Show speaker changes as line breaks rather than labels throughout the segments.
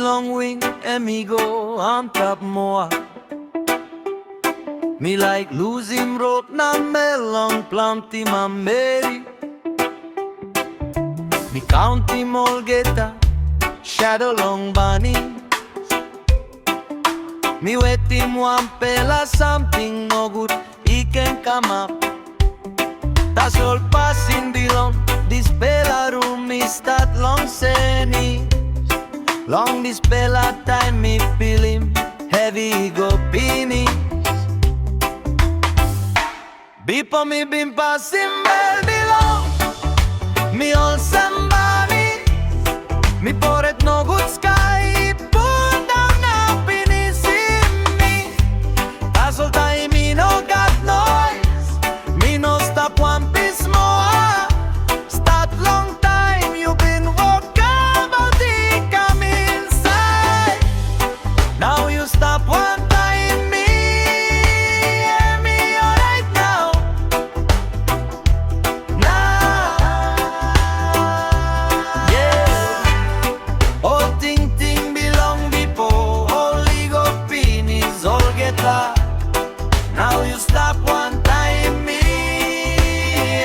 long wing and me go on top more. Me like lose him rope na me long plant him a Mary. Me count him all get a shadow long bunny. Me wet him one pela something no good he can come up. Tas all passing belong this pela room me start long seni. Long this pela time me feel him heavy he go pini. Before me been passing bell below me all somebody. Me pour it no good sky pull down up in his me. That's all time me no got noise. Me no stop one piece more. Start long time you been walking but he come inside. Now you stop one time me. Hear me alright now. Now you stop one time me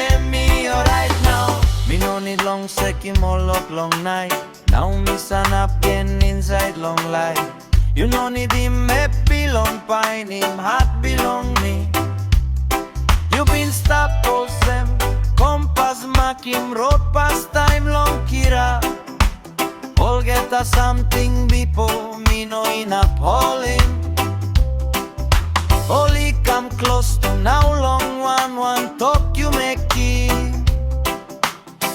and me alright now. Me no need long second all up long night. Now me stand up again inside long light. You no need him happy long pine, him heart belong me. You been stop post them, compass mark him road past time long kira. All get a something before me no enough all him. Only come close to now long one talk you make it.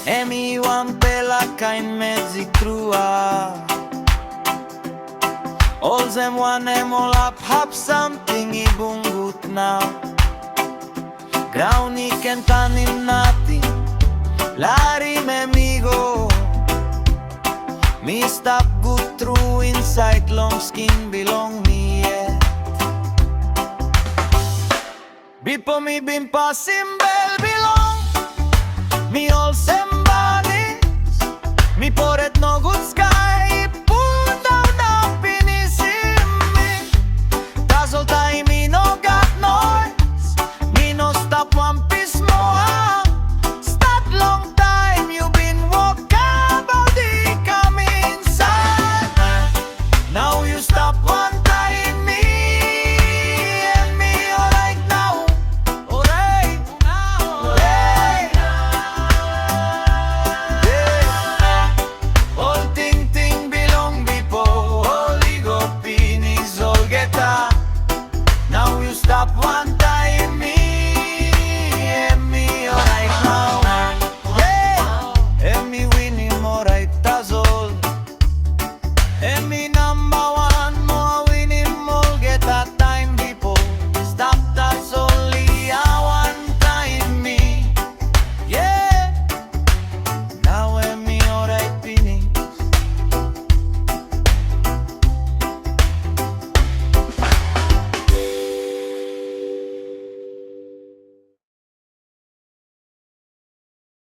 Emi one pela kind mezi crua. All them one em all up have something ibungut now. Ground he can turn him nothing. Lari me amigo. Me stop good through inside long skin belong me yeah. Before me been passing bell belong me all somebody. Me pour it no good sky.